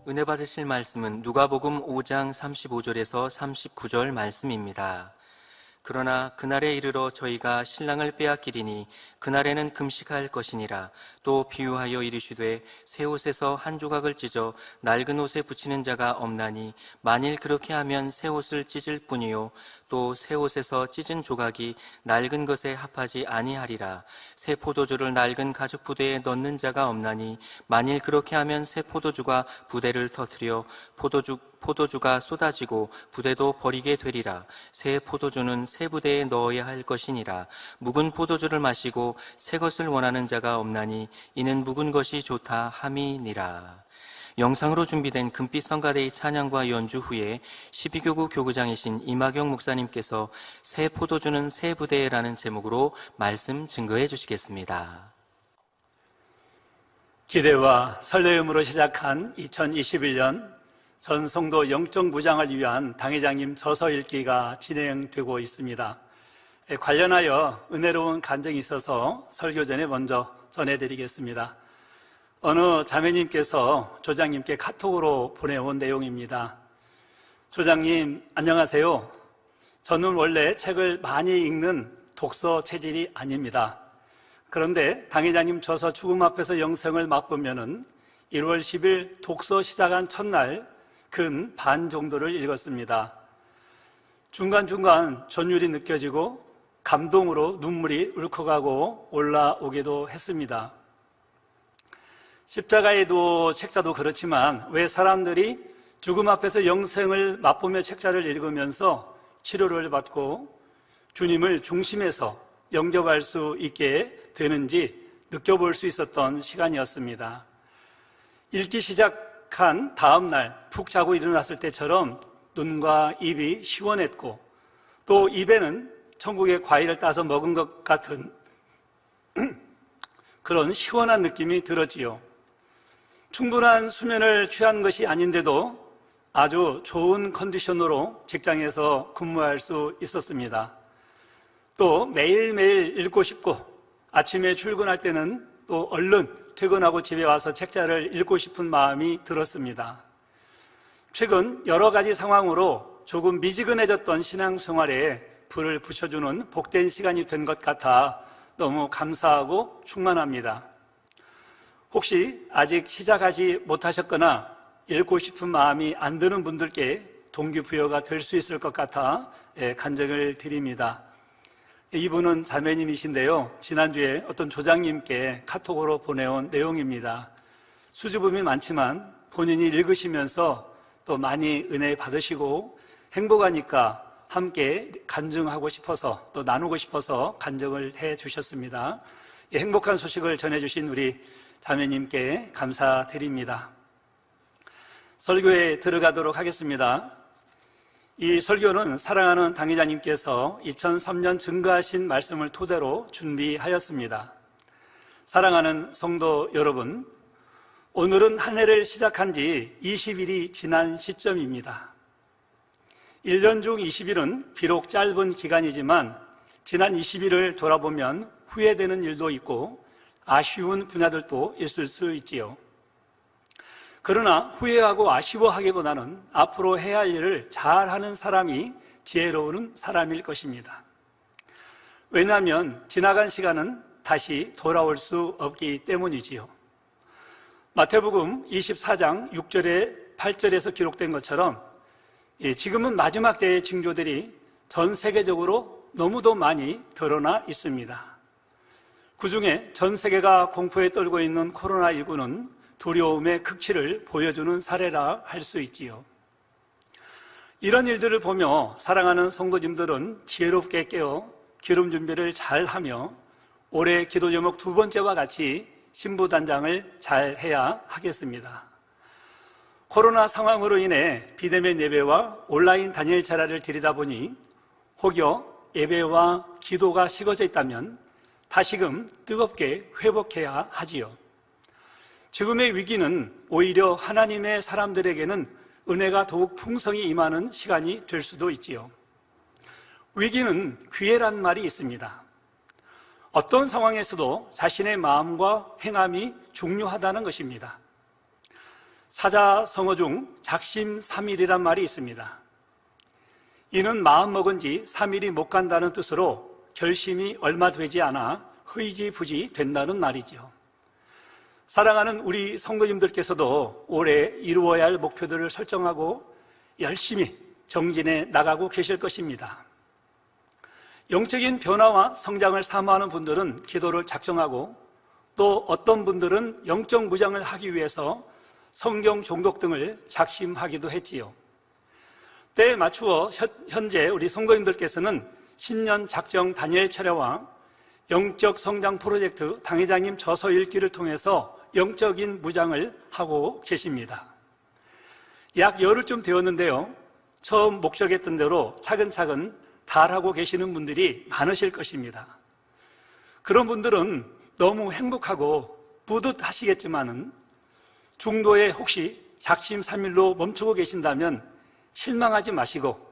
은혜 받으실 말씀은 누가복음 5장 35절에서 39절 말씀입니다. 그러나 그날에 이르러 저희가 신랑을 빼앗기리니 그날에는 금식할 것이니라. 또 비유하여 이르시되 새 옷에서 한 조각을 찢어 낡은 옷에 붙이는 자가 없나니 만일 그렇게 하면 새 옷을 찢을 뿐이요 또 새 옷에서 찢은 조각이 낡은 것에 합하지 아니하리라. 새 포도주를 낡은 가죽 부대에 넣는 자가 없나니 만일 그렇게 하면 새 포도주가 부대를 터뜨려 포도주가 쏟아지고 부대도 버리게 되리라. 새 포도주는 새 부대에 넣어야 할 것이니라. 묵은 포도주를 마시고 새 것을 원하는 자가 없나니 이는 묵은 것이 좋다 함이니라. 영상으로 준비된 금빛 성가대의 찬양과 연주 후에 12교구 교구장이신 이마경 목사님께서 새 포도주는 새 부대라는 제목으로 말씀 증거해 주시겠습니다. 기대와 설레임으로 시작한 2021년 전 성도 영적 무장을 위한 당회장님 저서 읽기가 진행되고 있습니다. 관련하여 은혜로운 간증이 있어서 설교 전에 먼저 전해드리겠습니다. 어느 자매님께서 조장님께 카톡으로 보내온 내용입니다. 조장님 안녕하세요. 저는 원래 책을 많이 읽는 독서 체질이 아닙니다. 그런데 당회장님 저서 죽음 앞에서 영생을 맛보면은 1월 10일 독서 시작한 첫날 근 반 정도를 읽었습니다. 중간중간 전율이 느껴지고 감동으로 눈물이 울컥하고 올라오기도 했습니다. 십자가에도 책자도 그렇지만 왜 사람들이 죽음 앞에서 영생을 맛보며 책자를 읽으면서 치료를 받고 주님을 중심에서 영접할 수 있게 되는지 느껴볼 수 있었던 시간이었습니다. 읽기 시작한 다음 날 푹 자고 일어났을 때처럼 눈과 입이 시원했고 또 입에는 천국의 과일을 따서 먹은 것 같은 그런 시원한 느낌이 들었지요. 충분한 수면을 취한 것이 아닌데도 아주 좋은 컨디션으로 직장에서 근무할 수 있었습니다. 또 매일매일 읽고 싶고 아침에 출근할 때는 또 얼른 퇴근하고 집에 와서 책자를 읽고 싶은 마음이 들었습니다. 최근 여러 가지 상황으로 조금 미지근해졌던 신앙생활에 불을 붙여주는 복된 시간이 된 것 같아 너무 감사하고 충만합니다. 혹시 아직 시작하지 못하셨거나 읽고 싶은 마음이 안 드는 분들께 동기부여가 될 수 있을 것 같아 간증을 드립니다. 이분은 자매님이신데요, 지난주에 어떤 조장님께 카톡으로 보내온 내용입니다. 수줍음이 많지만 본인이 읽으시면서 또 많이 은혜 받으시고 행복하니까 함께 간증하고 싶어서 또 나누고 싶어서 간증을 해 주셨습니다. 이 행복한 소식을 전해주신 우리 자매님께 감사드립니다. 설교에 들어가도록 하겠습니다. 이 설교는 사랑하는 당회자님께서 2003년 증거하신 말씀을 토대로 준비하였습니다. 사랑하는 성도 여러분, 오늘은 한 해를 시작한 지 20일이 지난 시점입니다. 1년 중 20일은 비록 짧은 기간이지만 지난 20일을 돌아보면 후회되는 일도 있고 아쉬운 분야들도 있을 수 있지요. 그러나 후회하고 아쉬워하기보다는 앞으로 해야 할 일을 잘하는 사람이 지혜로운 사람일 것입니다. 왜냐하면 지나간 시간은 다시 돌아올 수 없기 때문이지요. 마태복음 24장 6절에 8절에서 기록된 것처럼 지금은 마지막 때의 징조들이 전 세계적으로 너무도 많이 드러나 있습니다. 그중에 전 세계가 공포에 떨고 있는 코로나19는 두려움의 극치를 보여주는 사례라 할 수 있지요. 이런 일들을 보며 사랑하는 성도님들은 지혜롭게 깨어 기름 준비를 잘 하며 올해 기도 제목 두 번째와 같이 신부단장을 잘 해야 하겠습니다. 코로나 상황으로 인해 비대면 예배와 온라인 단일 차례를 드리다 보니 혹여 예배와 기도가 식어져 있다면 다시금 뜨겁게 회복해야 하지요. 지금의 위기는 오히려 하나님의 사람들에게는 은혜가 더욱 풍성히 임하는 시간이 될 수도 있지요. 위기는 기회란 말이 있습니다. 어떤 상황에서도 자신의 마음과 행함이 중요하다는 것입니다. 사자성어 중 작심삼일이란 말이 있습니다. 이는 마음먹은 지 3일이 못 간다는 뜻으로 결심이 얼마 되지 않아 흐지부지 된다는 말이죠. 사랑하는 우리 성도님들께서도 올해 이루어야 할 목표들을 설정하고 열심히 정진해 나가고 계실 것입니다. 영적인 변화와 성장을 사모하는 분들은 기도를 작정하고, 또 어떤 분들은 영적 무장을 하기 위해서 성경 종독 등을 작심하기도 했지요. 때에 맞추어 현재 우리 성도님들께서는 신년 작정 다니엘 철야와 영적 성장 프로젝트 당회장님 저서 읽기를 통해서 영적인 무장을 하고 계십니다. 약 열흘쯤 되었는데요, 처음 목적했던 대로 차근차근 달하고 계시는 분들이 많으실 것입니다. 그런 분들은 너무 행복하고 뿌듯하시겠지만은 중도에 혹시 작심삼일로 멈추고 계신다면 실망하지 마시고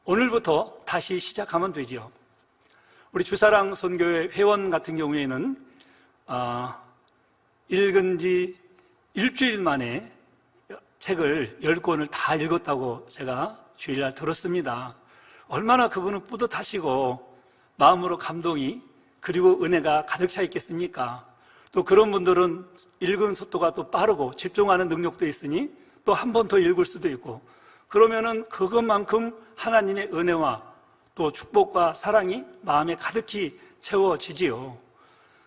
오늘부터 다시 시작하면 되죠. 우리 주사랑 선교회 회원 같은 경우에는 읽은 지 일주일 만에 책을 10권을 다 읽었다고 제가 주일날 들었습니다. 얼마나 그분은 뿌듯하시고 마음으로 감동이 그리고 은혜가 가득 차 있겠습니까? 또 그런 분들은 읽은 속도가 또 빠르고 집중하는 능력도 있으니 또 한 번 더 읽을 수도 있고, 그러면은 그것만큼 하나님의 은혜와 또 축복과 사랑이 마음에 가득히 채워지지요.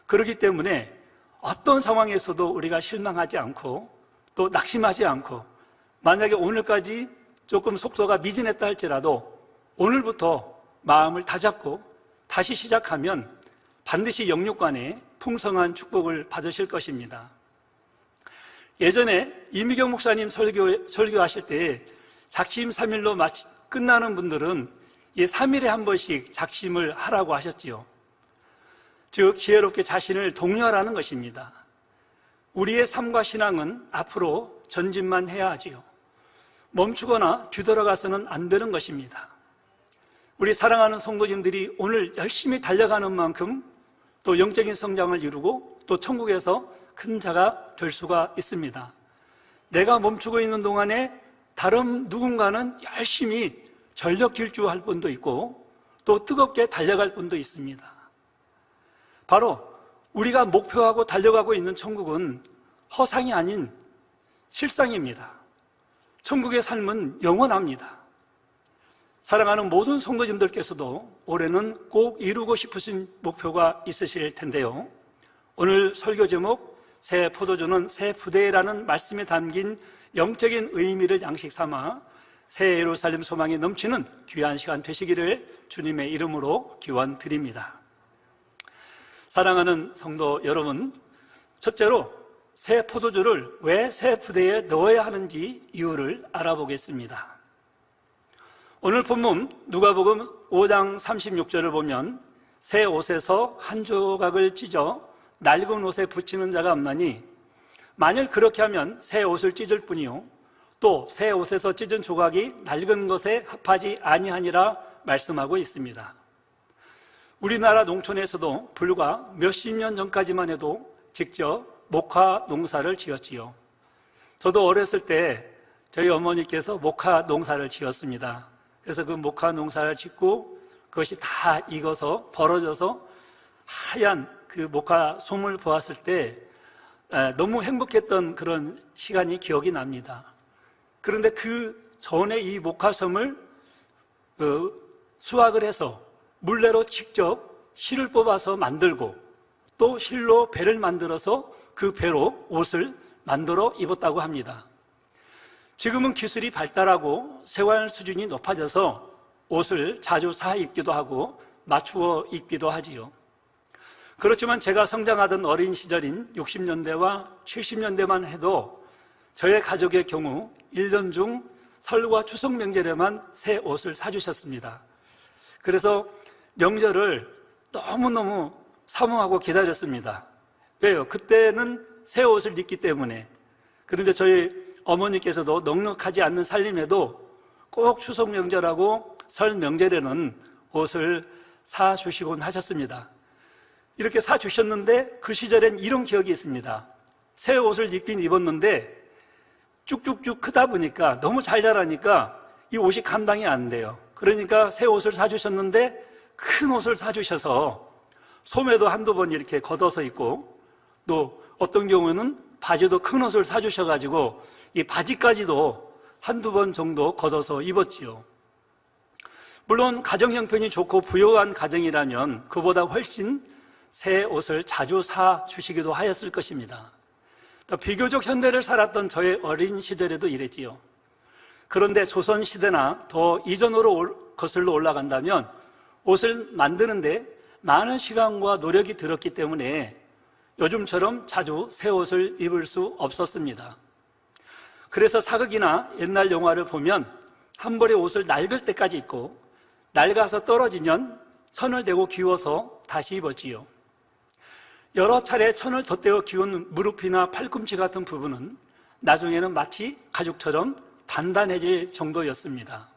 그렇기 때문에 어떤 상황에서도 우리가 실망하지 않고 또 낙심하지 않고, 만약에 오늘까지 조금 속도가 미진했다 할지라도 오늘부터 마음을 다잡고 다시 시작하면 반드시 영육간에 풍성한 축복을 받으실 것입니다. 예전에 이미경 목사님 설교하실 때 작심삼일로 끝나는 분들은 3일에 한 번씩 작심을 하라고 하셨지요. 즉 지혜롭게 자신을 독려하라는 것입니다. 우리의 삶과 신앙은 앞으로 전진만 해야 하지요. 멈추거나 뒤돌아가서는 안 되는 것입니다. 우리 사랑하는 성도님들이 오늘 열심히 달려가는 만큼 또 영적인 성장을 이루고 또 천국에서 큰 자가 될 수가 있습니다. 내가 멈추고 있는 동안에 다른 누군가는 열심히 전력 질주할 분도 있고 또 뜨겁게 달려갈 분도 있습니다. 바로 우리가 목표하고 달려가고 있는 천국은 허상이 아닌 실상입니다. 천국의 삶은 영원합니다. 사랑하는 모든 성도님들께서도 올해는 꼭 이루고 싶으신 목표가 있으실 텐데요, 오늘 설교 제목 새 포도주는 새 부대라는 말씀에 담긴 영적인 의미를 양식 삼아 새 예루살렘 소망이 넘치는 귀한 시간 되시기를 주님의 이름으로 기원드립니다. 사랑하는 성도 여러분, 첫째로 새 포도주를 왜 새 부대에 넣어야 하는지 이유를 알아보겠습니다. 오늘 본문 누가복음 5장 36절을 보면 새 옷에서 한 조각을 찢어 낡은 옷에 붙이는 자가 없나니 만일 그렇게 하면 새 옷을 찢을 뿐이요 또 새 옷에서 찢은 조각이 낡은 것에 합하지 아니하니라 말씀하고 있습니다. 우리나라 농촌에서도 불과 몇십 년 전까지만 해도 직접 목화 농사를 지었지요. 저도 어렸을 때 저희 어머니께서 목화 농사를 지었습니다. 그래서 그 목화 농사를 짓고 그것이 다 익어서 벌어져서 하얀 그 목화 솜을 보았을 때 너무 행복했던 그런 시간이 기억이 납니다. 그런데 그 전에 이 목화솜을 수확을 해서 물레로 직접 실을 뽑아서 만들고 또 실로 배를 만들어서 그 배로 옷을 만들어 입었다고 합니다. 지금은 기술이 발달하고 생활 수준이 높아져서 옷을 자주 사 입기도 하고 맞추어 입기도 하지요. 그렇지만 제가 성장하던 어린 시절인 60년대와 70년대만 해도 저의 가족의 경우 1년 중 설과 추석 명절에만 새 옷을 사주셨습니다. 그래서 명절을 너무너무 사모하고 기다렸습니다. 왜요? 그때는 새 옷을 입기 때문에. 그런데 저희 어머니께서도 넉넉하지 않는 살림에도 꼭 추석 명절하고 설 명절에는 옷을 사주시곤 하셨습니다. 이렇게 사주셨는데 그 시절엔 이런 기억이 있습니다. 새 옷을 입긴 입었는데 쭉쭉쭉 크다 보니까 너무 잘 자라니까 이 옷이 감당이 안 돼요. 그러니까 새 옷을 사주셨는데 큰 옷을 사주셔서 소매도 한두 번 이렇게 걷어서 입고, 또 어떤 경우는 바지도 큰 옷을 사주셔가지고 이 바지까지도 한두 번 정도 걷어서 입었지요. 물론 가정 형편이 좋고 부유한 가정이라면 그보다 훨씬 새 옷을 자주 사주시기도 하였을 것입니다. 또 비교적 현대를 살았던 저의 어린 시절에도 이랬지요. 그런데 조선시대나 더 이전으로 거슬러 올라간다면 옷을 만드는데 많은 시간과 노력이 들었기 때문에 요즘처럼 자주 새 옷을 입을 수 없었습니다. 그래서 사극이나 옛날 영화를 보면 한 벌의 옷을 낡을 때까지 입고 낡아서 떨어지면 천을 대고 기워서 다시 입었지요. 여러 차례 천을 덧대어 기운 무릎이나 팔꿈치 같은 부분은 나중에는 마치 가죽처럼 단단해질 정도였습니다.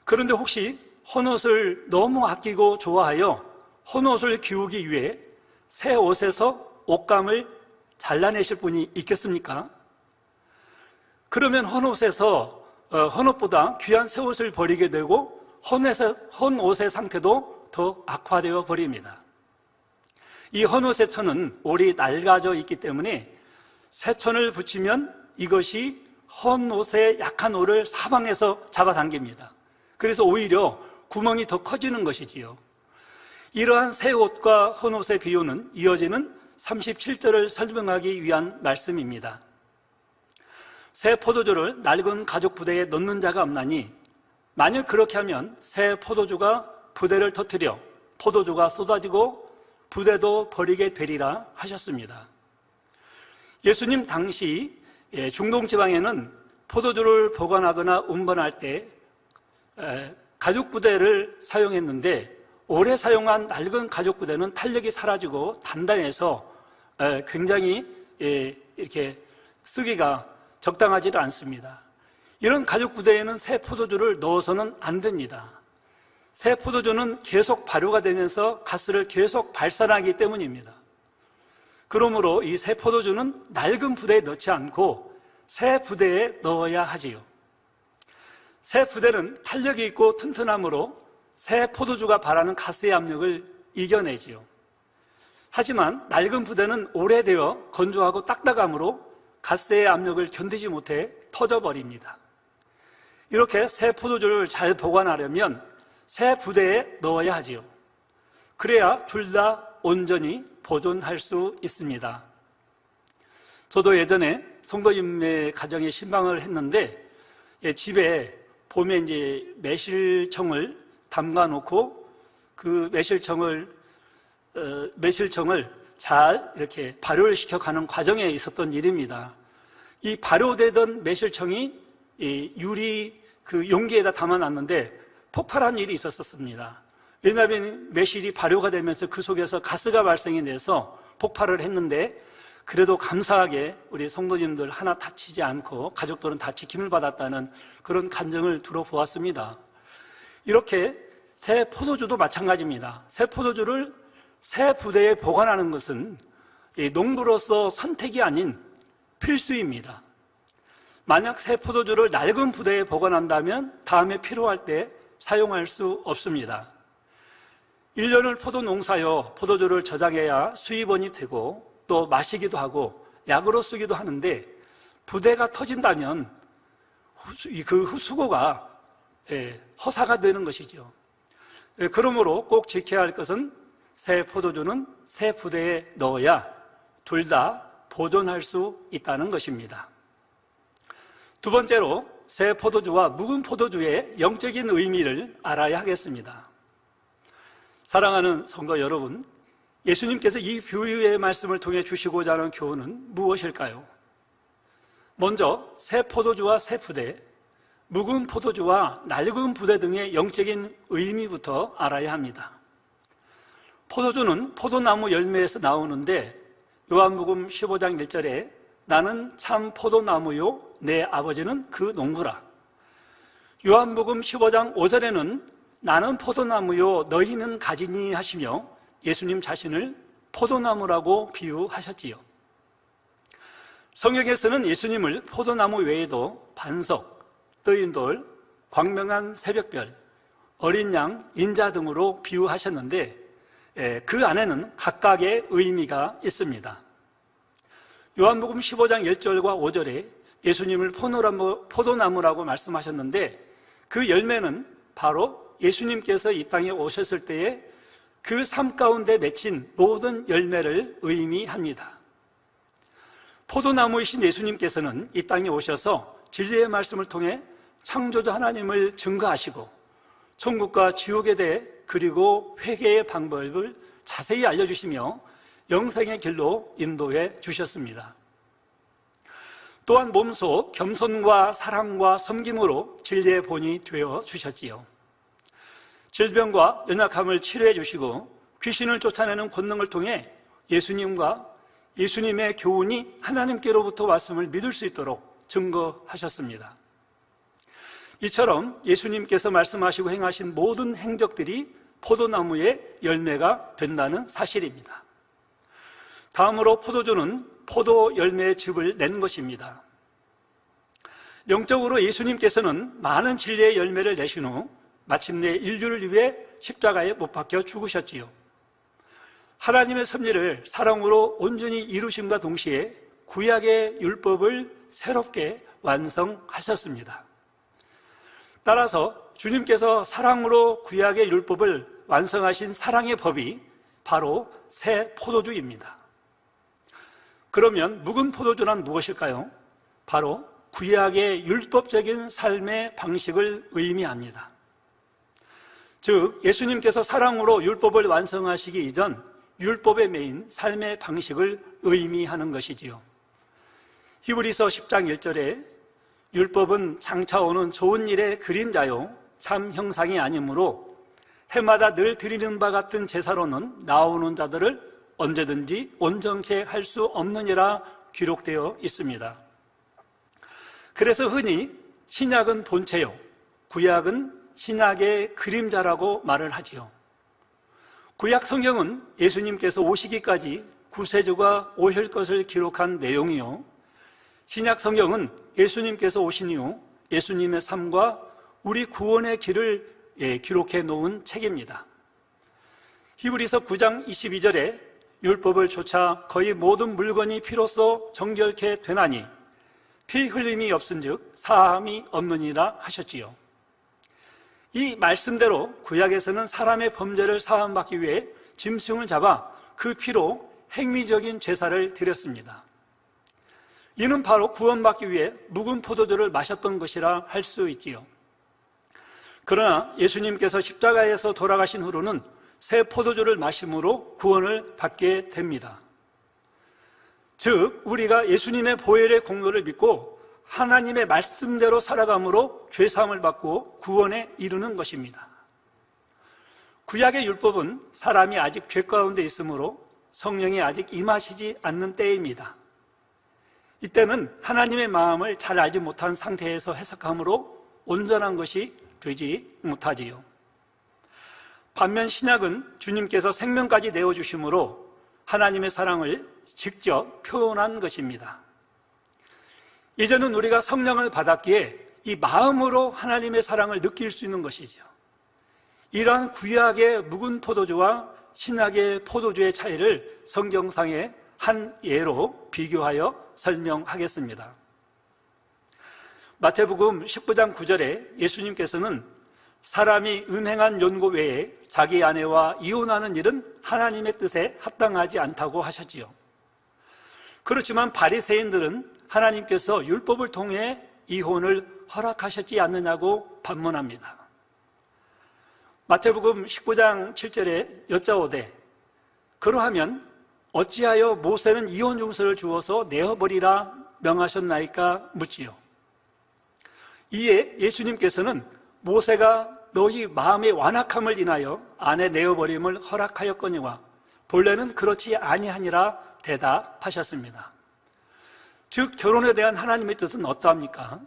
그런데 혹시 헌옷을 너무 아끼고 좋아하여 헌옷을 기우기 위해 새 옷에서 옷감을 잘라내실 분이 있겠습니까? 그러면 헌옷보다 귀한 새 옷을 버리게 되고 헌옷의 상태도 더 악화되어 버립니다. 이 헌옷의 천은 올이 낡아져 있기 때문에 새 천을 붙이면 이것이 헌옷의 약한 올을 사방에서 잡아당깁니다. 그래서 오히려 구멍이 더 커지는 것이지요. 이러한 새 옷과 헌옷의 비유는 이어지는 37절을 설명하기 위한 말씀입니다. 새 포도주를 낡은 가죽 부대에 넣는 자가 없나니 만일 그렇게 하면 새 포도주가 부대를 터뜨려 포도주가 쏟아지고 부대도 버리게 되리라 하셨습니다. 예수님 당시 중동 지방에는 포도주를 보관하거나 운반할 때 가죽 부대를 사용했는데 오래 사용한 낡은 가죽 부대는 탄력이 사라지고 단단해서 굉장히 이렇게 쓰기가 적당하지 않습니다. 이런 가죽 부대에는 새 포도주를 넣어서는 안 됩니다. 새 포도주는 계속 발효가 되면서 가스를 계속 발산하기 때문입니다. 그러므로 이 새 포도주는 낡은 부대에 넣지 않고 새 부대에 넣어야 하지요. 새 부대는 탄력이 있고 튼튼함으로 새 포도주가 발하는 가스의 압력을 이겨내지요. 하지만 낡은 부대는 오래되어 건조하고 딱딱함으로 가스의 압력을 견디지 못해 터져버립니다. 이렇게 새 포도주를 잘 보관하려면 새 부대에 넣어야 하지요. 그래야 둘 다 온전히 보존할 수 있습니다. 저도 예전에 성도님의 가정에 신방을 했는데 집에 봄에 이제 매실청을 담가 놓고 그 매실청을 잘 이렇게 발효를 시켜 가는 과정에 있었던 일입니다. 이 발효되던 매실청이 이 유리 그 용기에다 담아놨는데 폭발한 일이 있었습니다. 왜냐하면 매실이 발효가 되면서 그 속에서 가스가 발생이 돼서 폭발을 했는데 그래도 감사하게 우리 성도님들 하나 다치지 않고 가족들은 다 지킴을 받았다는 그런 간증을 들어보았습니다. 이렇게 새 포도주도 마찬가지입니다. 새 포도주를 새 부대에 보관하는 것은 농부로서 선택이 아닌 필수입니다. 만약 새 포도주를 낡은 부대에 보관한다면 다음에 필요할 때 사용할 수 없습니다. 1년을 포도 농사여 포도주를 저장해야 수입원이 되고 또 마시기도 하고 약으로 쓰기도 하는데 부대가 터진다면 그 수고가 허사가 되는 것이죠. 그러므로 꼭 지켜야 할 것은 새 포도주는 새 부대에 넣어야 둘 다 보존할 수 있다는 것입니다. 두 번째로 새 포도주와 묵은 포도주의 영적인 의미를 알아야 하겠습니다. 사랑하는 성도 여러분, 예수님께서 이 비유의 말씀을 통해 주시고자 하는 교훈은 무엇일까요? 먼저 새 포도주와 새 부대, 묵은 포도주와 낡은 부대 등의 영적인 의미부터 알아야 합니다. 포도주는 포도나무 열매에서 나오는데 요한복음 15장 1절에 나는 참 포도나무요 내 아버지는 그 농부라. 요한복음 15장 5절에는 나는 포도나무요 너희는 가지니 하시며 예수님 자신을 포도나무라고 비유하셨지요. 성경에서는 예수님을 포도나무 외에도 반석, 뜨인 돌, 광명한 새벽별, 어린 양, 인자 등으로 비유하셨는데 그 안에는 각각의 의미가 있습니다. 요한복음 15장 1절과 5절에 예수님을 포도나무라고 말씀하셨는데 그 열매는 바로 예수님께서 이 땅에 오셨을 때에 그 삶 가운데 맺힌 모든 열매를 의미합니다. 포도나무이신 예수님께서는 이 땅에 오셔서 진리의 말씀을 통해 창조주 하나님을 증거하시고 천국과 지옥에 대해 그리고 회개의 방법을 자세히 알려주시며 영생의 길로 인도해 주셨습니다. 또한 몸소 겸손과 사랑과 섬김으로 진리의 본이 되어 주셨지요. 질병과 연약함을 치료해 주시고 귀신을 쫓아내는 권능을 통해 예수님과 예수님의 교훈이 하나님께로부터 왔음을 믿을 수 있도록 증거하셨습니다. 이처럼 예수님께서 말씀하시고 행하신 모든 행적들이 포도나무의 열매가 된다는 사실입니다. 다음으로 포도주는 포도 열매의 즙을 낸 것입니다. 영적으로 예수님께서는 많은 진리의 열매를 내신 후 마침내 인류를 위해 십자가에 못 박혀 죽으셨지요. 하나님의 섭리를 사랑으로 온전히 이루심과 동시에 구약의 율법을 새롭게 완성하셨습니다. 따라서 주님께서 사랑으로 구약의 율법을 완성하신 사랑의 법이 바로 새 포도주입니다. 그러면 묵은 포도주란 무엇일까요? 바로 구약의 율법적인 삶의 방식을 의미합니다. 즉 예수님께서 사랑으로 율법을 완성하시기 이전 율법에 매인 삶의 방식을 의미하는 것이지요. 히브리서 10장 1절에 율법은 장차 오는 좋은 일의 그림자요 참 형상이 아니므로 해마다 늘 드리는 바 같은 제사로는 나오는 자들을 언제든지 온전케 할 수 없느니라 기록되어 있습니다. 그래서 흔히 신약은 본체요 구약은 신약의 그림자라고 말을 하지요. 구약 성경은 예수님께서 오시기까지 구세주가 오실 것을 기록한 내용이요, 신약 성경은 예수님께서 오신 이후 예수님의 삶과 우리 구원의 길을 기록해 놓은 책입니다. 히브리서 9장 22절에 율법을 좇아 거의 모든 물건이 피로써 정결케 되나니 피 흘림이 없은즉 사함이 없느니라 하셨지요. 이 말씀대로 구약에서는 사람의 범죄를 사함받기 위해 짐승을 잡아 그 피로 행위적인 제사를 드렸습니다. 이는 바로 구원받기 위해 묵은 포도주를 마셨던 것이라 할 수 있지요. 그러나 예수님께서 십자가에서 돌아가신 후로는 새 포도주를 마심으로 구원을 받게 됩니다. 즉 우리가 예수님의 보혈의 공로를 믿고 하나님의 말씀대로 살아감으로 죄사함을 받고 구원에 이르는 것입니다. 구약의 율법은 사람이 아직 죄 가운데 있으므로 성령이 아직 임하시지 않는 때입니다. 이때는 하나님의 마음을 잘 알지 못한 상태에서 해석함으로 온전한 것이 되지 못하지요. 반면 신약은 주님께서 생명까지 내어주심으로 하나님의 사랑을 직접 표현한 것입니다. 이제는 우리가 성령을 받았기에 이 마음으로 하나님의 사랑을 느낄 수 있는 것이죠. 이러한 구약의 묵은 포도주와 신약의 포도주의 차이를 성경상의 한 예로 비교하여 설명하겠습니다. 마태복음 19장 9절에 예수님께서는 사람이 음행한 연고 외에 자기 아내와 이혼하는 일은 하나님의 뜻에 합당하지 않다고 하셨지요. 그렇지만 바리새인들은 하나님께서 율법을 통해 이혼을 허락하셨지 않느냐고 반문합니다. 마태복음 19장 7절에 여짜오되 그러하면 어찌하여 모세는 이혼 용서를 주어서 내어버리라 명하셨나이까 묻지요. 이에 예수님께서는 모세가 너희 마음의 완악함을 인하여 아내 내어버림을 허락하였거니와 본래는 그렇지 아니하니라 대답하셨습니다. 즉 결혼에 대한 하나님의 뜻은 어떠합니까?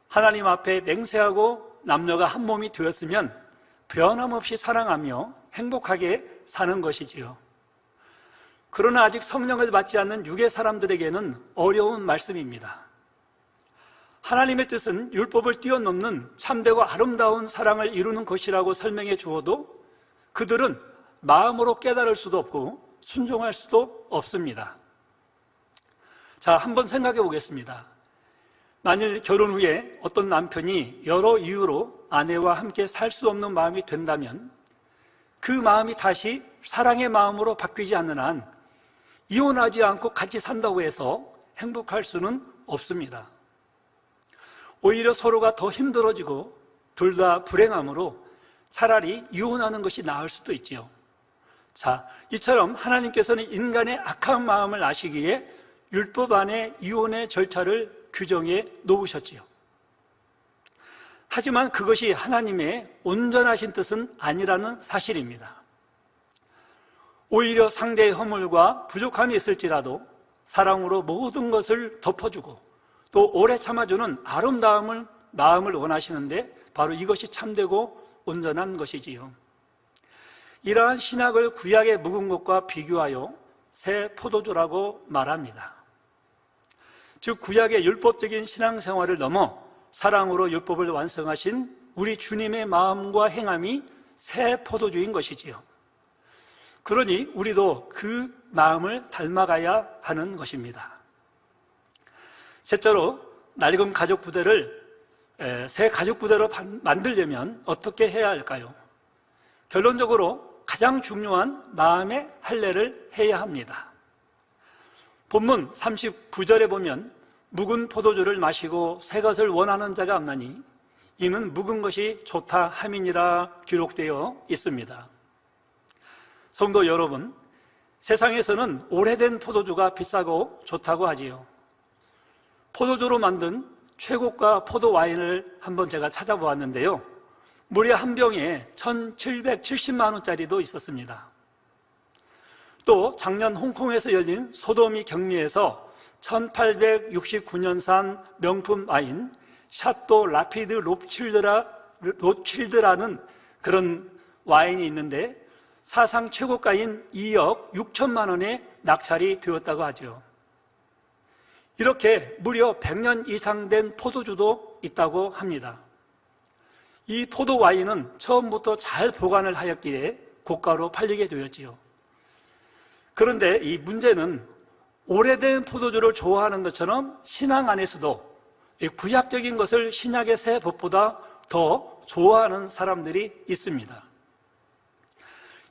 하나님 앞에 맹세하고 남녀가 한 몸이 되었으면 변함없이 사랑하며 행복하게 사는 것이지요. 그러나 아직 성령을 받지 않는 육의 사람들에게는 어려운 말씀입니다. 하나님의 뜻은 율법을 뛰어넘는 참되고 아름다운 사랑을 이루는 것이라고 설명해 주어도 그들은 마음으로 깨달을 수도 없고 순종할 수도 없습니다. 자, 한번 생각해 보겠습니다. 만일 결혼 후에 어떤 남편이 여러 이유로 아내와 함께 살 수 없는 마음이 된다면 그 마음이 다시 사랑의 마음으로 바뀌지 않는 한 이혼하지 않고 같이 산다고 해서 행복할 수는 없습니다. 오히려 서로가 더 힘들어지고 둘 다 불행함으로 차라리 이혼하는 것이 나을 수도 있지요. 자, 이처럼 하나님께서는 인간의 악한 마음을 아시기에 율법 안에 이혼의 절차를 규정해 놓으셨지요. 하지만 그것이 하나님의 온전하신 뜻은 아니라는 사실입니다. 오히려 상대의 허물과 부족함이 있을지라도 사랑으로 모든 것을 덮어주고 또 오래 참아주는 아름다움을 마음을 원하시는데 바로 이것이 참되고 온전한 것이지요. 이러한 신학을 구약의 묵은 것과 비교하여 새 포도주라고 말합니다. 즉 구약의 율법적인 신앙생활을 넘어 사랑으로 율법을 완성하신 우리 주님의 마음과 행함이 새 포도주인 것이지요. 그러니 우리도 그 마음을 닮아가야 하는 것입니다. 셋째로 낡은 가족 부대를 새 가족 부대로 만들려면 어떻게 해야 할까요? 결론적으로 가장 중요한 마음의 할례를 해야 합니다. 본문 39절에 보면 묵은 포도주를 마시고 새 것을 원하는 자가 없나니 이는 묵은 것이 좋다 함이니라 기록되어 있습니다. 성도 여러분, 세상에서는 오래된 포도주가 비싸고 좋다고 하지요. 포도주로 만든 최고가 포도 와인을 한번 제가 찾아보았는데요, 무려 한 병에 1,770만 원짜리도 있었습니다. 또 작년 홍콩에서 열린 소도미 경리에서 1869년산 명품 와인 샤또 라피드 로칠드라는 그런 와인이 있는데 사상 최고가인 2억 6천만 원에 낙찰이 되었다고 하죠. 이렇게 무려 100년 이상 된 포도주도 있다고 합니다. 이 포도 와인은 처음부터 잘 보관을 하였기에 고가로 팔리게 되었지요. 그런데 이 문제는 오래된 포도주를 좋아하는 것처럼 신앙 안에서도 구약적인 것을 신약의 새 법보다 더 좋아하는 사람들이 있습니다.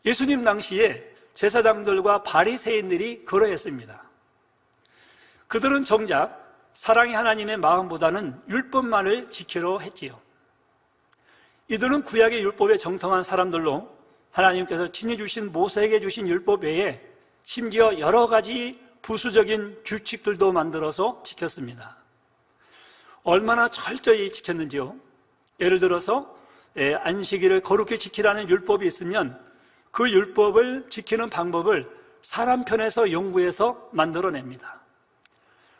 예수님 당시에 제사장들과 바리새인들이 그러했습니다. 그들은 정작 사랑의 하나님의 마음보다는 율법만을 지키려 했지요. 이들은 구약의 율법에 정통한 사람들로 하나님께서 친히 주신 모세에게 주신 율법 외에 심지어 여러 가지 부수적인 규칙들도 만들어서 지켰습니다. 얼마나 철저히 지켰는지요. 예를 들어서 안식일을 거룩히 지키라는 율법이 있으면 그 율법을 지키는 방법을 사람 편에서 연구해서 만들어냅니다.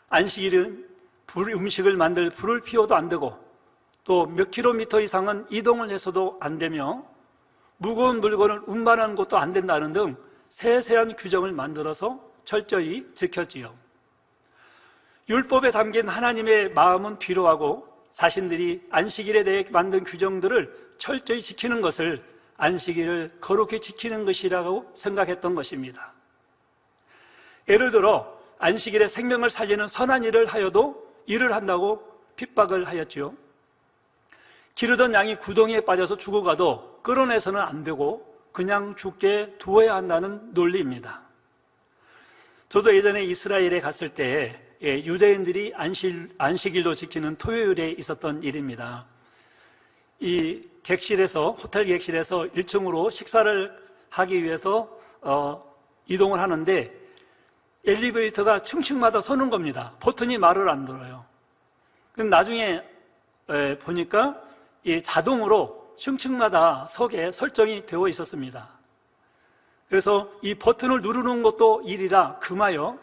안식일은 음식을 만들 불을 피워도 안 되고 또 몇 킬로미터 이상은 이동을 해서도 안 되며 무거운 물건을 운반하는 것도 안 된다는 등 세세한 규정을 만들어서 철저히 지켰지요. 율법에 담긴 하나님의 마음은 뒤로하고 자신들이 안식일에 대해 만든 규정들을 철저히 지키는 것을 안식일을 거룩히 지키는 것이라고 생각했던 것입니다. 예를 들어 안식일에 생명을 살리는 선한 일을 하여도 일을 한다고 핍박을 하였지요. 기르던 양이 구덩이에 빠져서 죽어가도 끌어내서는 안 되고 그냥 죽게 두어야 한다는 논리입니다. 저도 예전에 이스라엘에 갔을 때 유대인들이 안식일도 지키는 토요일에 있었던 일입니다. 이 객실에서, 호텔 객실에서 1층으로 식사를 하기 위해서 이동을 하는데 엘리베이터가 층층마다 서는 겁니다. 버튼이 말을 안 들어요. 나중에 보니까 이 자동으로 층층마다 서게 설정이 되어 있었습니다. 그래서 이 버튼을 누르는 것도 일이라 금하여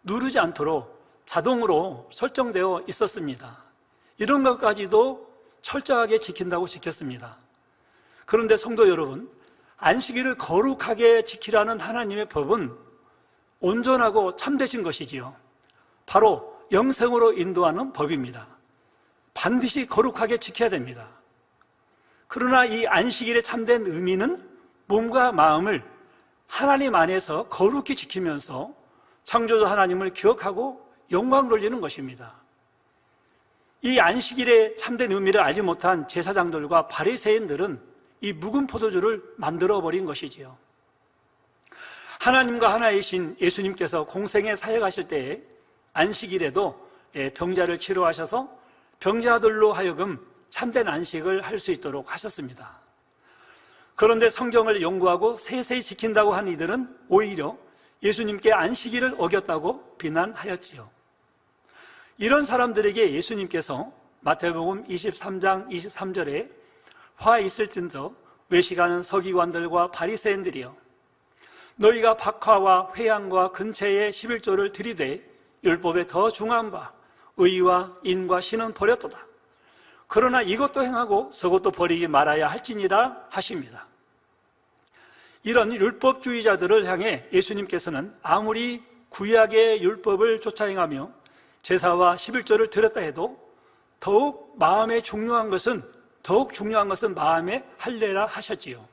누르지 않도록 자동으로 설정되어 있었습니다. 이런 것까지도 철저하게 지킨다고 지켰습니다. 그런데 성도 여러분, 안식일을 거룩하게 지키라는 하나님의 법은 온전하고 참되신 것이지요. 바로 영생으로 인도하는 법입니다. 반드시 거룩하게 지켜야 됩니다. 그러나 이 안식일의 참된 의미는 몸과 마음을 하나님 안에서 거룩히 지키면서 창조주 하나님을 기억하고 영광 돌리는 것입니다. 이 안식일의 참된 의미를 알지 못한 제사장들과 바리새인들은 이 묵은 포도주를 만들어버린 것이지요. 하나님과 하나이신 예수님께서 공생에 사역하실 때에 안식일에도 병자를 치료하셔서 병자들로 하여금 참된 안식을 할 수 있도록 하셨습니다. 그런데 성경을 연구하고 세세히 지킨다고 한 이들은 오히려 예수님께 안식일을 어겼다고 비난하였지요. 이런 사람들에게 예수님께서 마태복음 23장 23절에 화 있을진저 외식하는 서기관들과 바리새인들이여 너희가 박화와 회양과 근체의 11조를 들이되 율법에 더 중한 바 의와 인과 신은 버렸도다. 그러나 이것도 행하고 저것도 버리지 말아야 할지니라 하십니다. 이런 율법주의자들을 향해 예수님께서는 아무리 구약의 율법을 쫓아 행하며 제사와 11조를 드렸다 해도 더욱 중요한 것은 마음의 할례라 하셨지요.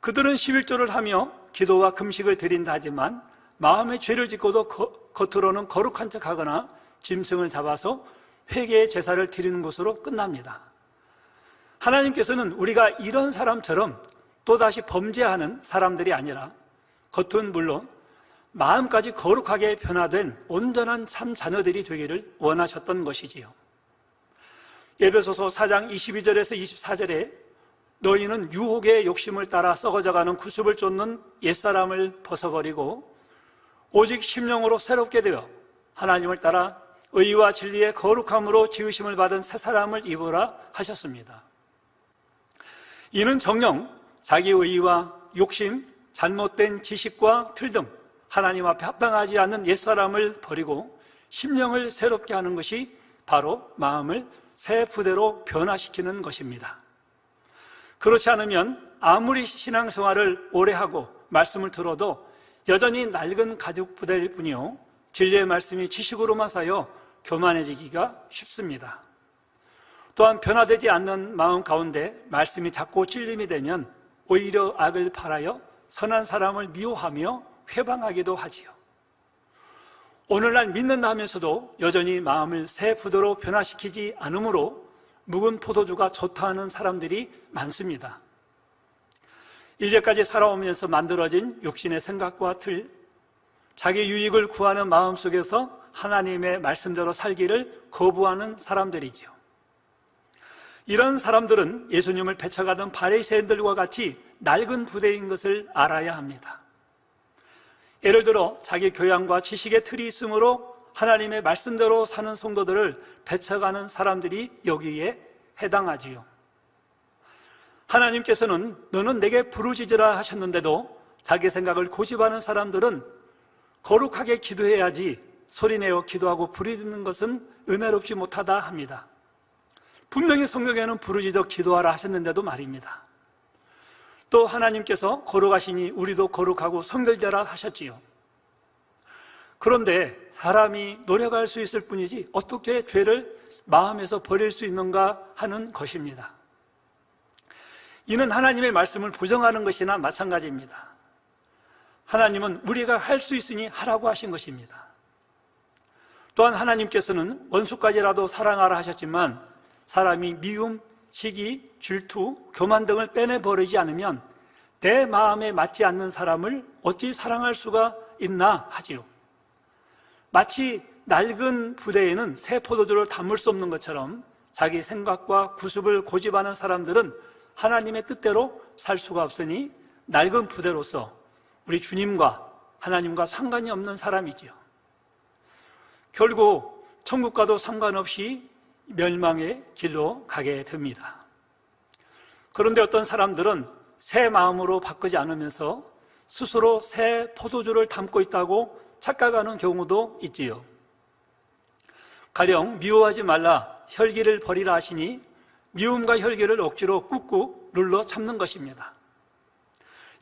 그들은 11조를 하며 기도와 금식을 드린다 하지만 마음의 죄를 짓고도 겉으로는 거룩한 척하거나 짐승을 잡아서 회개의 제사를 드리는 것으로 끝납니다. 하나님께서는 우리가 이런 사람처럼 또다시 범죄하는 사람들이 아니라 겉은 물론 마음까지 거룩하게 변화된 온전한 참 자녀들이 되기를 원하셨던 것이지요. 에베소서 4장 22절에서 24절에 너희는 유혹의 욕심을 따라 썩어져가는 구습을 쫓는 옛사람을 벗어버리고 오직 심령으로 새롭게 되어 하나님을 따라 의와 진리의 거룩함으로 지으심을 받은 새 사람을 입으라 하셨습니다. 이는 정녕 자기 의와 욕심, 잘못된 지식과 틀 등 하나님 앞에 합당하지 않는 옛사람을 버리고 심령을 새롭게 하는 것이 바로 마음을 새 부대로 변화시키는 것입니다. 그렇지 않으면 아무리 신앙생활을 오래 하고 말씀을 들어도 여전히 낡은 가죽 부대일 뿐이요 진리의 말씀이 지식으로만 쌓여 교만해지기가 쉽습니다. 또한 변화되지 않는 마음 가운데 말씀이 자꾸 찔림이 되면 오히려 악을 바라여 선한 사람을 미워하며 회방하기도 하지요. 오늘날 믿는다 하면서도 여전히 마음을 새 부도로 변화시키지 않으므로 묵은 포도주가 좋다 하는 사람들이 많습니다. 이제까지 살아오면서 만들어진 육신의 생각과 틀, 자기 유익을 구하는 마음 속에서 하나님의 말씀대로 살기를 거부하는 사람들이지요. 이런 사람들은 예수님을 배척하던 바리새인들과 같이 낡은 부대인 것을 알아야 합니다. 예를 들어 자기 교양과 지식의 틀이 있으므로 하나님의 말씀대로 사는 성도들을 배척하는 사람들이 여기에 해당하지요. 하나님께서는 너는 내게 부르짖으라 하셨는데도 자기 생각을 고집하는 사람들은 거룩하게 기도해야지 소리내어 기도하고 부르짖는 것은 은혜롭지 못하다 합니다. 분명히 성경에는 부르짖어 기도하라 하셨는데도 말입니다. 또 하나님께서 거룩하시니 우리도 거룩하고 성결되라 하셨지요. 그런데 사람이 노력할 수 있을 뿐이지 어떻게 죄를 마음에서 버릴 수 있는가 하는 것입니다. 이는 하나님의 말씀을 부정하는 것이나 마찬가지입니다. 하나님은 우리가 할 수 있으니 하라고 하신 것입니다. 또한 하나님께서는 원수까지라도 사랑하라 하셨지만 사람이 미움, 시기, 질투, 교만 등을 빼내버리지 않으면 내 마음에 맞지 않는 사람을 어찌 사랑할 수가 있나 하지요. 마치 낡은 부대에는 새 포도주를 담을 수 없는 것처럼 자기 생각과 구습을 고집하는 사람들은 하나님의 뜻대로 살 수가 없으니 낡은 부대로서 우리 주님과 하나님과 상관이 없는 사람이지요. 결국 천국과도 상관없이 멸망의 길로 가게 됩니다. 그런데 어떤 사람들은 새 마음으로 바꾸지 않으면서 스스로 새 포도주를 담고 있다고 착각하는 경우도 있지요. 가령 미워하지 말라 혈기를 버리라 하시니 미움과 혈기를 억지로 꾹꾹 눌러 참는 것입니다.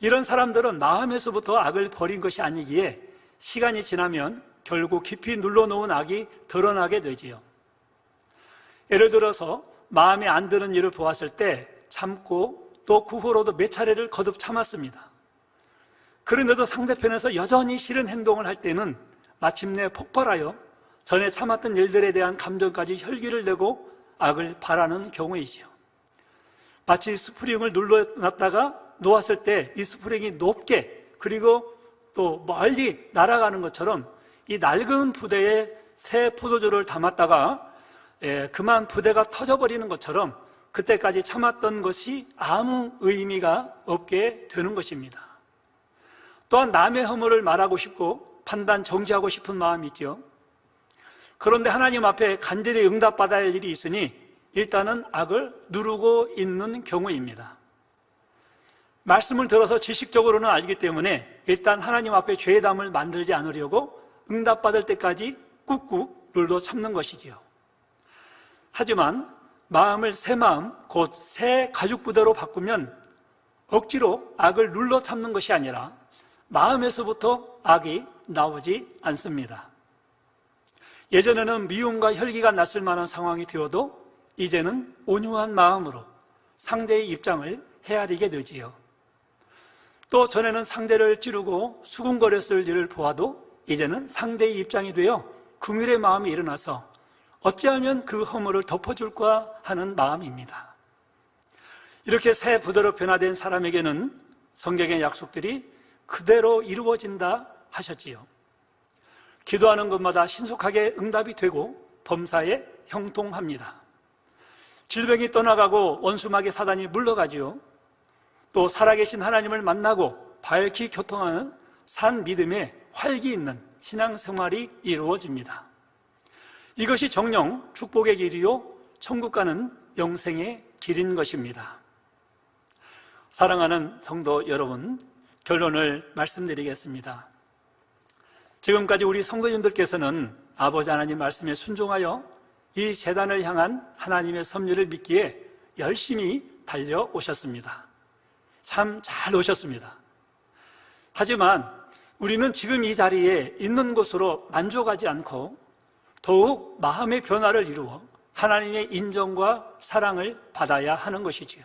이런 사람들은 마음에서부터 악을 버린 것이 아니기에 시간이 지나면 결국 깊이 눌러놓은 악이 드러나게 되지요. 예를 들어서 마음에 안 드는 일을 보았을 때 참고 또 그 후로도 몇 차례를 거듭 참았습니다. 그런데도 상대편에서 여전히 싫은 행동을 할 때는 마침내 폭발하여 전에 참았던 일들에 대한 감정까지 혈기를 내고 악을 바라는 경우이지요. 마치 스프링을 눌러놨다가 놓았을 때 이 스프링이 높게 그리고 또 멀리 날아가는 것처럼 이 낡은 부대에 새 포도주를 담았다가 그만 부대가 터져버리는 것처럼 그때까지 참았던 것이 아무 의미가 없게 되는 것입니다. 또한 남의 허물을 말하고 싶고 판단 정지하고 싶은 마음이 있죠. 그런데 하나님 앞에 간절히 응답받아야 할 일이 있으니 일단은 악을 누르고 있는 경우입니다. 말씀을 들어서 지식적으로는 알기 때문에 일단 하나님 앞에 죄담을 만들지 않으려고 응답받을 때까지 꾹꾹 눌러 참는 것이지요. 하지만 마음을 새 마음, 곧 새 가죽 부대로 바꾸면 억지로 악을 눌러 참는 것이 아니라 마음에서부터 악이 나오지 않습니다. 예전에는 미움과 혈기가 났을 만한 상황이 되어도 이제는 온유한 마음으로 상대의 입장을 헤아리게 되지요. 또 전에는 상대를 찌르고 수군거렸을 일을 보아도 이제는 상대의 입장이 되어 긍휼의 마음이 일어나서 어찌하면 그 허물을 덮어줄까 하는 마음입니다. 이렇게 새 부대로 변화된 사람에게는 성경의 약속들이 그대로 이루어진다 하셨지요. 기도하는 것마다 신속하게 응답이 되고 범사에 형통합니다. 질병이 떠나가고 원수마귀 사단이 물러가지요. 또 살아계신 하나님을 만나고 밝히 교통하는 산 믿음에 활기 있는 신앙생활이 이루어집니다. 이것이 정녕 축복의 길이요 천국 가는 영생의 길인 것입니다. 사랑하는 성도 여러분, 결론을 말씀드리겠습니다. 지금까지 우리 성도님들께서는 아버지 하나님 말씀에 순종하여 이 재단을 향한 하나님의 섭리를 믿기에 열심히 달려오셨습니다. 참 잘 오셨습니다. 하지만 우리는 지금 이 자리에 있는 것으로 만족하지 않고 더욱 마음의 변화를 이루어 하나님의 인정과 사랑을 받아야 하는 것이지요.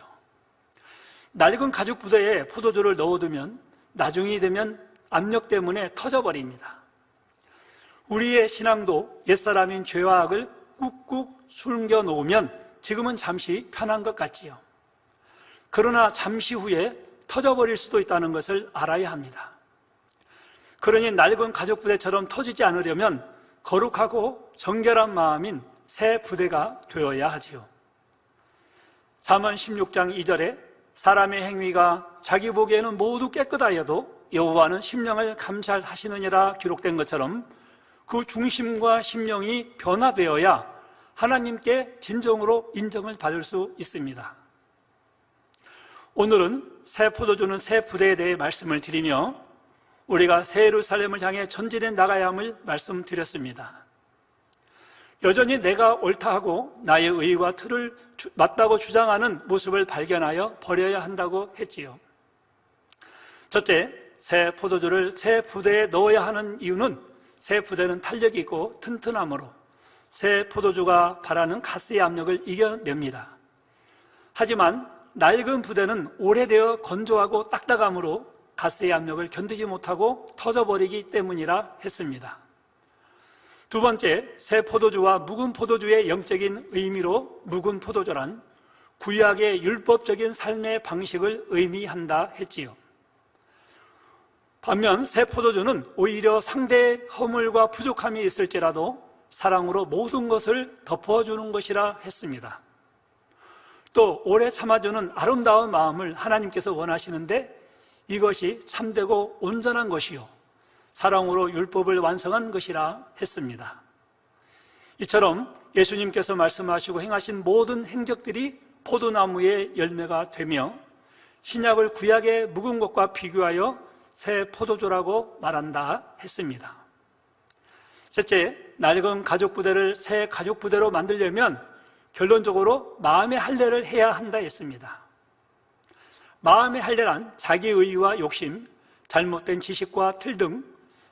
낡은 가죽 부대에 포도주를 넣어두면 나중이 되면 압력 때문에 터져버립니다. 우리의 신앙도 옛사람인 죄와 악을 꾹꾹 숨겨놓으면 지금은 잠시 편한 것 같지요. 그러나 잠시 후에 터져버릴 수도 있다는 것을 알아야 합니다. 그러니 낡은 가죽 부대처럼 터지지 않으려면 거룩하고 정결한 마음인 새 부대가 되어야 하지요. 잠언 16장 2절에 사람의 행위가 자기 보기에는 모두 깨끗하여도 여호와는 심령을 감찰하시느니라 기록된 것처럼 그 중심과 심령이 변화되어야 하나님께 진정으로 인정을 받을 수 있습니다. 오늘은 새 포도주는 새 부대에 대해 말씀을 드리며 우리가 새 예루살렘을 향해 전진해 나가야 함을 말씀드렸습니다. 여전히 내가 옳다 하고 나의 의와 틀을 맞다고 주장하는 모습을 발견하여 버려야 한다고 했지요. 첫째, 새 포도주를 새 부대에 넣어야 하는 이유는 새 부대는 탄력이 있고 튼튼함으로 새 포도주가 바라는 가스의 압력을 이겨냅니다. 하지만 낡은 부대는 오래되어 건조하고 딱딱함으로 가스의 압력을 견디지 못하고 터져버리기 때문이라 했습니다. 두 번째, 새 포도주와 묵은 포도주의 영적인 의미로 묵은 포도주란 구약의 율법적인 삶의 방식을 의미한다 했지요. 반면 새 포도주는 오히려 상대의 허물과 부족함이 있을지라도 사랑으로 모든 것을 덮어주는 것이라 했습니다. 또 오래 참아주는 아름다운 마음을 하나님께서 원하시는데 이것이 참되고 온전한 것이요 사랑으로 율법을 완성한 것이라 했습니다. 이처럼 예수님께서 말씀하시고 행하신 모든 행적들이 포도나무의 열매가 되며 신약을 구약의 묵은 것과 비교하여 새 포도주라고 말한다 했습니다. 셋째, 낡은 가죽 부대를 새 가죽 부대로 만들려면 결론적으로 마음의 할례를 해야 한다 했습니다. 마음의 할례란 자기 의와 욕심, 잘못된 지식과 틀 등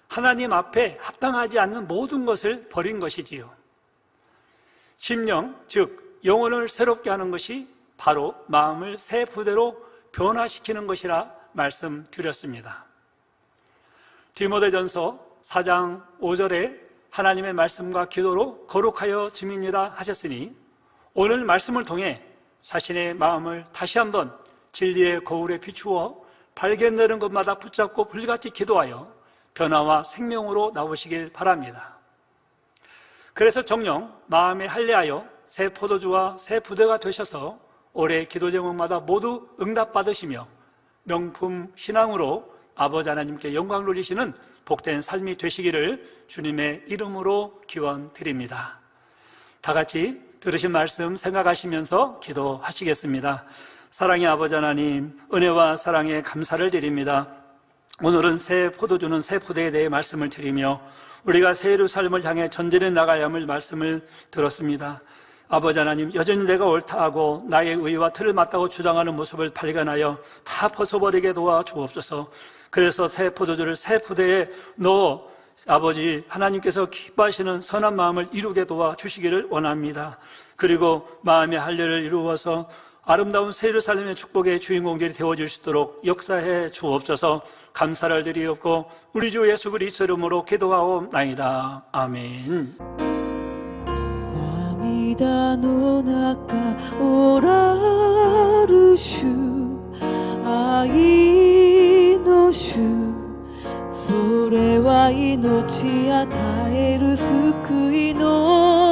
하나님 앞에 합당하지 않는 모든 것을 버린 것이지요. 심령, 즉 영혼을 새롭게 하는 것이 바로 마음을 새 부대로 변화시키는 것이라 말씀드렸습니다. 디모데전서 4장 5절에 하나님의 말씀과 기도로 거룩하여 짐이니라 하셨으니 오늘 말씀을 통해 자신의 마음을 다시 한번 진리의 거울에 비추어 발견되는 것마다 붙잡고 불같이 기도하여 변화와 생명으로 나오시길 바랍니다. 그래서 정녕 마음에 할례하여 새 포도주와 새 부대가 되셔서 올해 기도 제목마다 모두 응답받으시며 명품 신앙으로 아버지 하나님께 영광 돌리시는 복된 삶이 되시기를 주님의 이름으로 기원드립니다. 다 같이 들으신 말씀 생각하시면서 기도하시겠습니다. 사랑의 아버지 하나님, 은혜와 사랑에 감사를 드립니다. 오늘은 새 포도주는 새 부대에 대해 말씀을 드리며 우리가 새 예루살렘을 향해 전진해 나가야 함을 말씀을 들었습니다. 아버지 하나님, 여전히 내가 옳다 하고 나의 의와 틀을 맞다고 주장하는 모습을 발견하여 다 벗어버리게 도와주옵소서. 그래서 새 포도주를 새 부대에 넣어 아버지 하나님께서 기뻐하시는 선한 마음을 이루게 도와주시기를 원합니다. 그리고 마음의 할례를 이루어서 아름다운 새 예루살렘의 축복의 주인공들이 되어질 수 있도록 역사해 주옵소서. 감사를 드리옵고 우리 주 예수 그리스도 이름으로 기도하옵나이다. 아멘. 涙の中おらる主愛の主それは命与える救いの